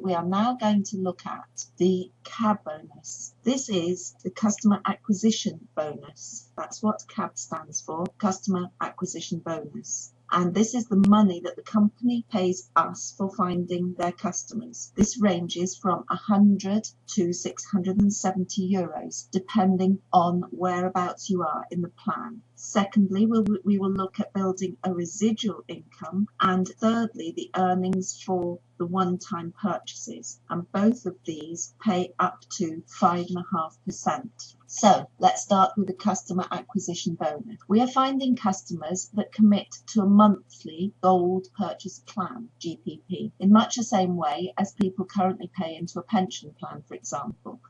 we are now going to look at the CAB bonus. This is the customer acquisition bonus. That's what CAB stands for, customer acquisition bonus. And this is the money that the company pays us for finding their customers. This ranges from 100 to 670 euros, depending on whereabouts you are in the plan. Secondly, we will look at building a residual income. And thirdly, the earnings for the one-time purchases. And both of these pay up to 5.5%. So let's start with the customer acquisition bonus. We are finding customers that commit to a monthly gold purchase plan, GPP, in much the same way as people currently pay into a pension plan, for example.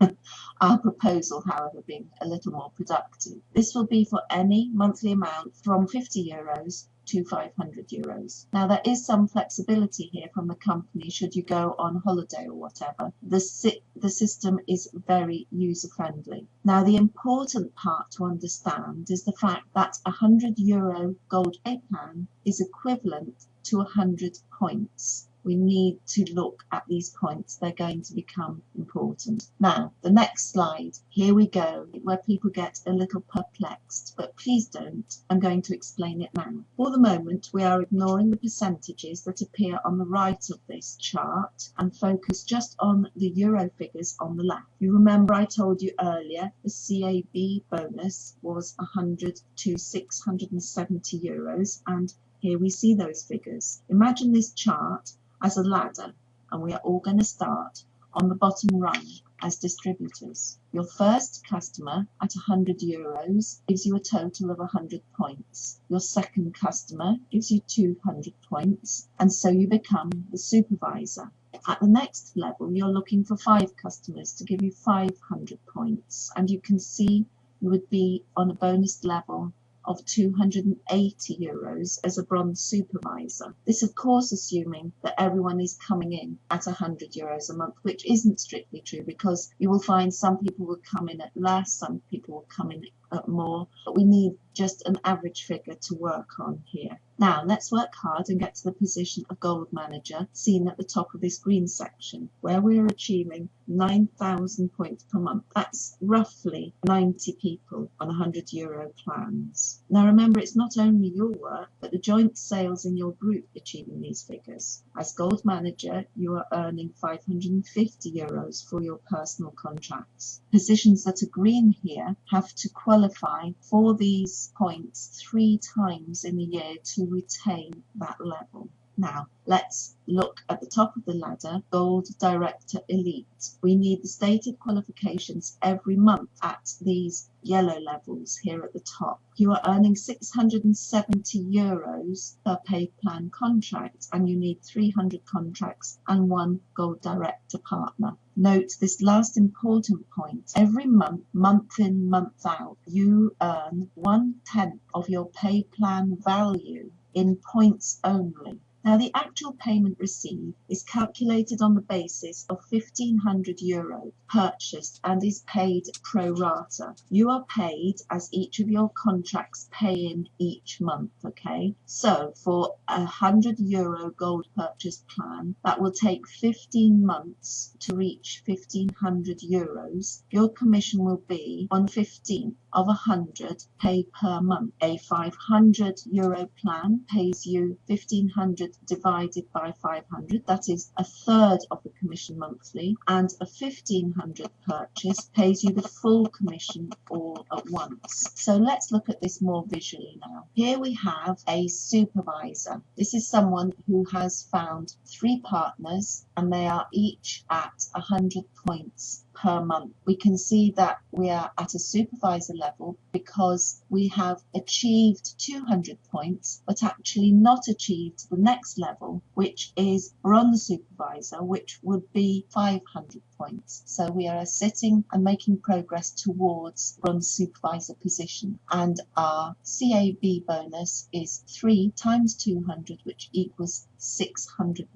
Our proposal, however, being a little more productive. This will be for any monthly amount from 50 euros to 500 euros. Now, there is some flexibility here from the company should you go on holiday or whatever. The system is very user-friendly. Now, the important part to understand is the fact that a 100 euro gold pay plan is equivalent to 100 points. We need to look at these points. They're going to become important. Now, the next slide. Here we go, where people get a little perplexed, but please don't. I'm going to explain it now. For the moment, we are ignoring the percentages that appear on the right of this chart and focus just on the euro figures on the left. You remember I told you earlier the CAB bonus was 100 to 670 euros, and here we see those figures. Imagine this chart as a ladder, and we are all going to start on the bottom rung as distributors. Your first customer at 100 euros gives you a total of 100 points. Your second customer gives you 200 points, and so you become the supervisor. At the next level, you're looking for 5 customers to give you 500 points, and you can see you would be on a bonus level of 280 euros as a bronze supervisor. This, of course, assuming that everyone is coming in at 100 euros a month, which isn't strictly true, because you will find some people will come in at less, some people will come in at more, but we need just an average figure to work on here. Now, let's work hard and get to the position of Gold Manager, seen at the top of this green section, where we are achieving 9,000 points per month. That's roughly 90 people on 100 euro plans. Now, remember, it's not only your work, but the joint sales in your group achieving these figures. As Gold Manager, you are earning 550 euros for your personal contracts. Positions that are green here have to qualify for these points 3 times in a year to retain that level. Now, let's look at the top of the ladder, Gold Director Elite. We need the stated qualifications every month at these yellow levels here at the top. You are earning 670 euros per pay plan contract, and you need 300 contracts and 1 Gold Director partner. Note this last important point. Every month, month in, month out, you earn 1/10 of your pay plan value in points only. Now, the actual payment received is calculated on the basis of 1,500 euro purchased and is paid pro rata. You are paid as each of your contracts pay in each month, okay? So for a 100 euro gold purchase plan, that will take 15 months to reach 1,500 euros. Your commission will be 1/15 of 100 paid per month. A 500 euro plan pays you 1,500 divided by 500, that is 1/3 of the commission monthly, and a 1,500 purchase pays you the full commission all at once. So let's look at this more visually now. Here we have a supervisor. This is someone who has found 3 partners, and they are each at 100 points per month. We can see that we are at a supervisor level because we have achieved 200 points, but actually not achieved the next level, which is bronze supervisor, which would be 500 points. So we are sitting and making progress towards bronze supervisor position, and our CAB bonus is 3 times 200, which equals 600.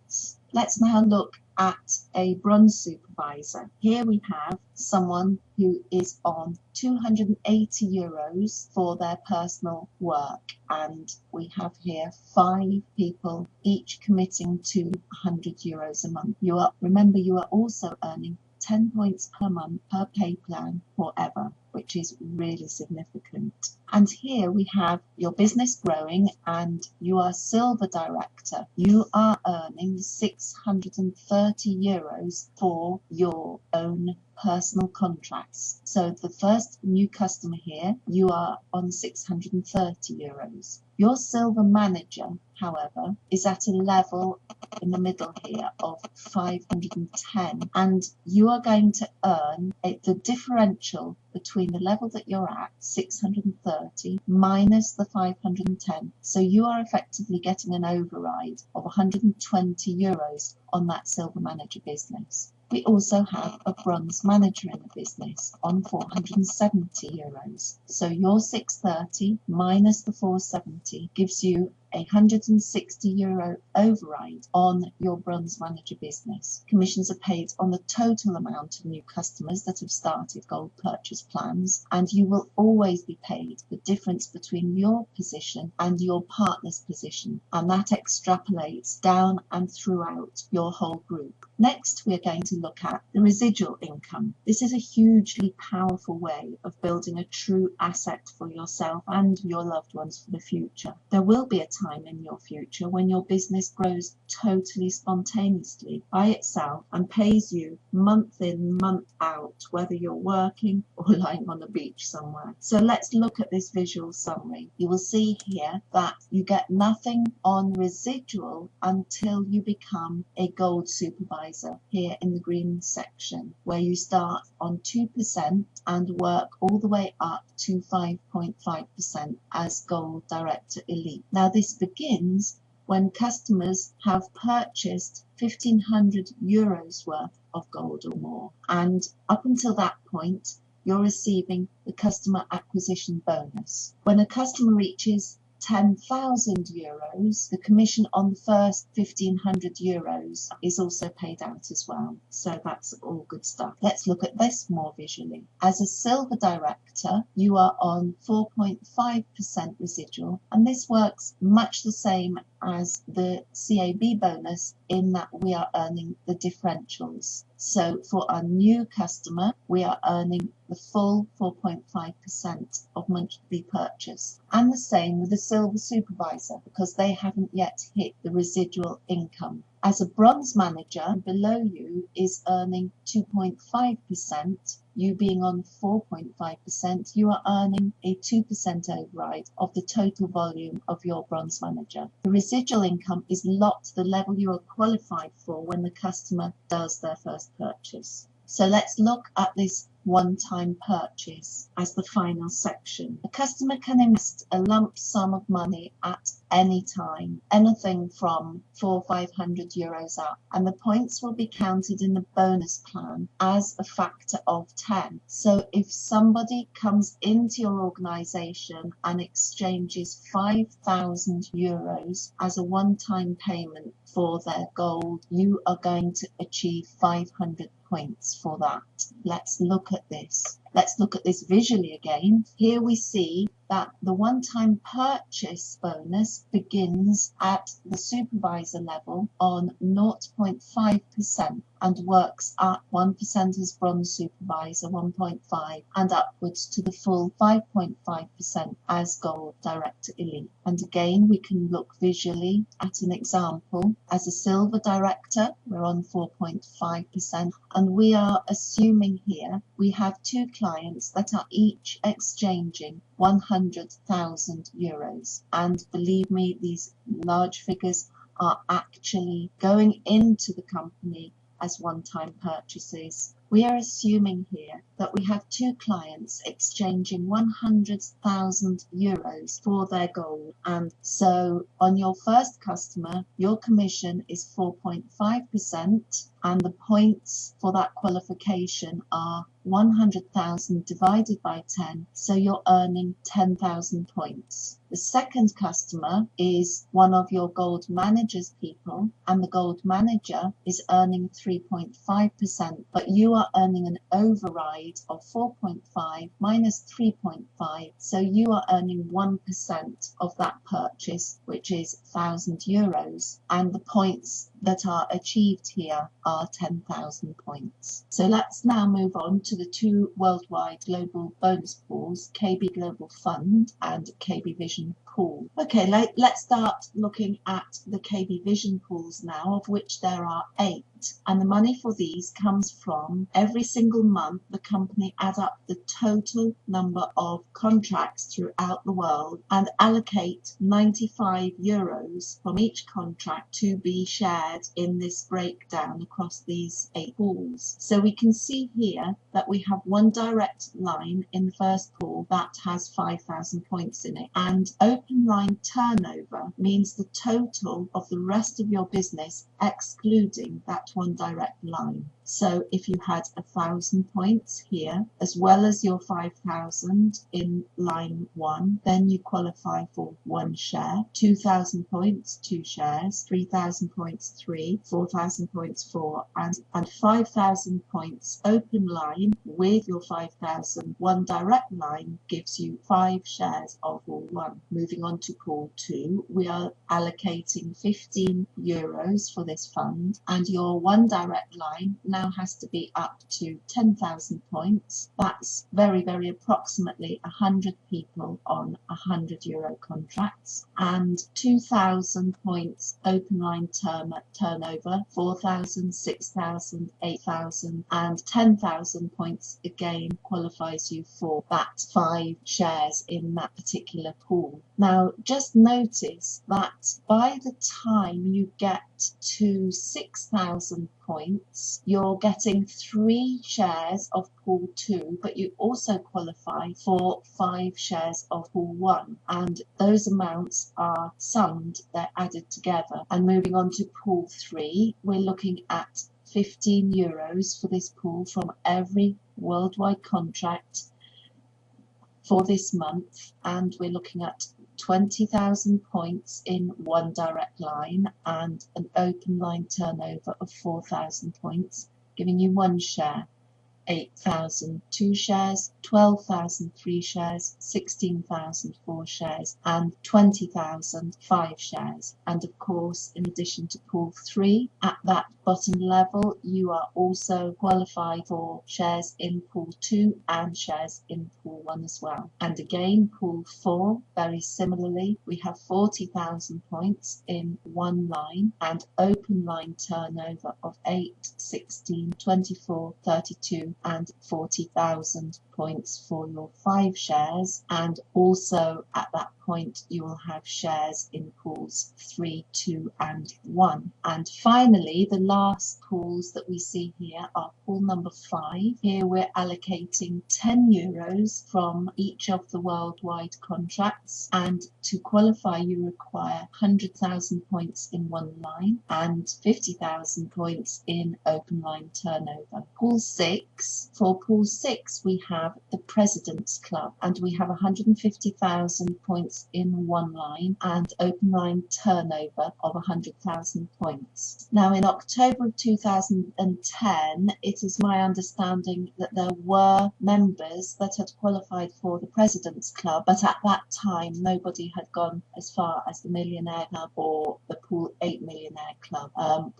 Let's now look at a bronze supervisor. Here we have someone who is on €280 for their personal work, and we have here 5 people each committing to €100 a month. Remember, you are also earning 10 points per month per pay plan forever, which is really significant. And here we have your business growing and you are silver director. You are earning €630 for your own personal contracts. So the first new customer here, you are on €630. Your silver manager, however, is at a level in the middle here of 510, and you are going to earn the differential between the level that you're at, 630, minus the 510. So you are effectively getting an override of €120 on that silver manager business. We also have a bronze manager in the business on €470. So your 630 minus the 470 gives you a €160 override on your bronze manager business. Commissions are paid on the total amount of new customers that have started gold purchase plans, and you will always be paid the difference between your position and your partner's position, and that extrapolates down and throughout your whole group. Next, we're going to look at the residual income. This is a hugely powerful way of building a true asset for yourself and your loved ones for the future. There will be a time in your future when your business grows totally spontaneously by itself and pays you month in, month out, whether you're working or lying on a beach somewhere. So let's look at this visual summary. You will see here that you get nothing on residual until you become a gold supervisor here in the green section, where you start on 2% and work all the way up to 5.5% as gold director elite. Now this begins when customers have purchased €1,500 worth of gold or more, and up until that point you're receiving the customer acquisition bonus. When a customer reaches €10,000, the commission on the first €1,500 is also paid out as well. So that's all good stuff. Let's look at this more visually. As a silver director, you are on 4.5% residual, and this works much the same as the CAB bonus in that we are earning the differentials. So for a new customer, we are earning the full 4.5% of monthly purchase. And the same with the silver supervisor, because they haven't yet hit the residual income. As a bronze manager, below you is earning 2.5%. You being on 4.5%, you are earning a 2% override of the total volume of your bronze manager. The residual income is locked to the level you are qualified for when the customer does their first purchase. So let's look at this one-time purchase as the final section. A customer can invest a lump sum of money at any time, anything from €400-500 up, and the points will be counted in the bonus plan as a factor of 10. So if somebody comes into your organization and exchanges €5,000 as a one-time payment for their gold, you are going to achieve 500 points for that. Let's look at this. Let's look at this visually again. Here we see that the one-time purchase bonus begins at the supervisor level on 0.5% and works at 1% as bronze supervisor, 1.5, and upwards to the full 5.5% as gold director elite. And again, we can look visually at an example. As a silver director, we're on 4.5%, and we are assuming here we have 2 clients that are each exchanging €100,000. And believe me, these large figures are actually going into the company as one-time purchases We are assuming here that we have two clients exchanging 100,000 euros for their gold. And so on your first customer, your commission is 4.5%, and the points for that qualification are 100,000 divided by 10, so you're earning 10,000 points. The second customer is one of your gold manager's people, and the gold manager is earning 3.5%, but you are earning an override of 4.5 minus 3.5, so you are earning 1% of that purchase, which is 1,000 euros, and the points that are achieved here are 10,000 points. So let's now move on to the two worldwide global bonus pools, KB Global Fund and KB Vision Pool. Okay, let's start looking at the KB Vision pools now, of which there are 8. And the money for these comes from every single month the company add up the total number of contracts throughout the world and allocate 95 euros from each contract to be shared in this breakdown across these 8 pools. So we can see here that we have one direct line in the first pool that has 5,000 points in it, and open line turnover means the total of the rest of your business excluding that one direct line. So if you had 1,000 points here, as well as your 5,000 in line 1, then you qualify for 1 share, 2,000 points, 2 shares, 3,000 points, 3, 4,000 points, 4, and 5,000 points open line with your 5,000, one direct line gives you 5 shares of pool 1. Moving on to pool 2, we are allocating 15 euros for this fund, and your one direct line now has to be up to 10,000 points. That's very approximately 100 people on 100 euro contracts, and 2,000 points open line turnover, 4,000, 6,000, 8,000, and 10,000 points again qualifies you for that 5 shares in that particular pool. Now just notice that by the time you get to 6,000 points, you're getting 3 shares of pool 2, but you also qualify for 5 shares of pool 1, and those amounts are summed, they're added together. And moving on to pool 3, we're looking at 15 euros for this pool from every worldwide contract for this month, and we're looking at 20,000 points in one direct line and an open line turnover of 4,000 points, giving you 1 share, 8,000 2 shares, 12,000 3 shares, 16,000 4 shares, and 20,000 5 shares. And of course, in addition to pool 3, at that bottom level, you are also qualified for shares in pool 2 and shares in pool 1 as well. And again, pool 4, very similarly, we have 40,000 points in one line and open line turnover of 8, 16, 24, 32, and 40,000 points for your 5 shares, and also at that point you will have shares in pools 3, 2 and 1. And finally, the last pools that we see here are pool number 5. Here we're allocating 10 euros from each of the worldwide contracts, and to qualify you require 100,000 points in one line and 50,000 points in open line turnover. Pool 6, for pool 6 we have the President's Club, and we have 150,000 points in one line and open line turnover of 100,000 points. Now in October of 2010, it is my understanding that there were members that had qualified for the President's Club, but at that time nobody had gone as far as the Millionaire Club or the Pool 8 Millionaire Club.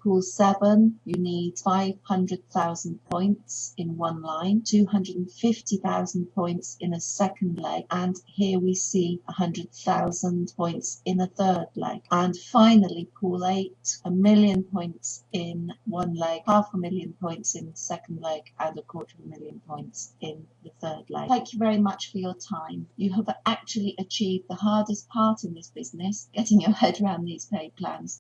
Pool 7, you need 500,000 points in one line, 250,000 points in a second leg, and here we see 100,000 points in a third leg. And finally, pool 8, 1,000,000 points in one leg, 500,000 points in the second leg, and 250,000 points in the third leg. Thank you very much for your time. You have actually achieved the hardest part in this business, getting your head around these paid plans.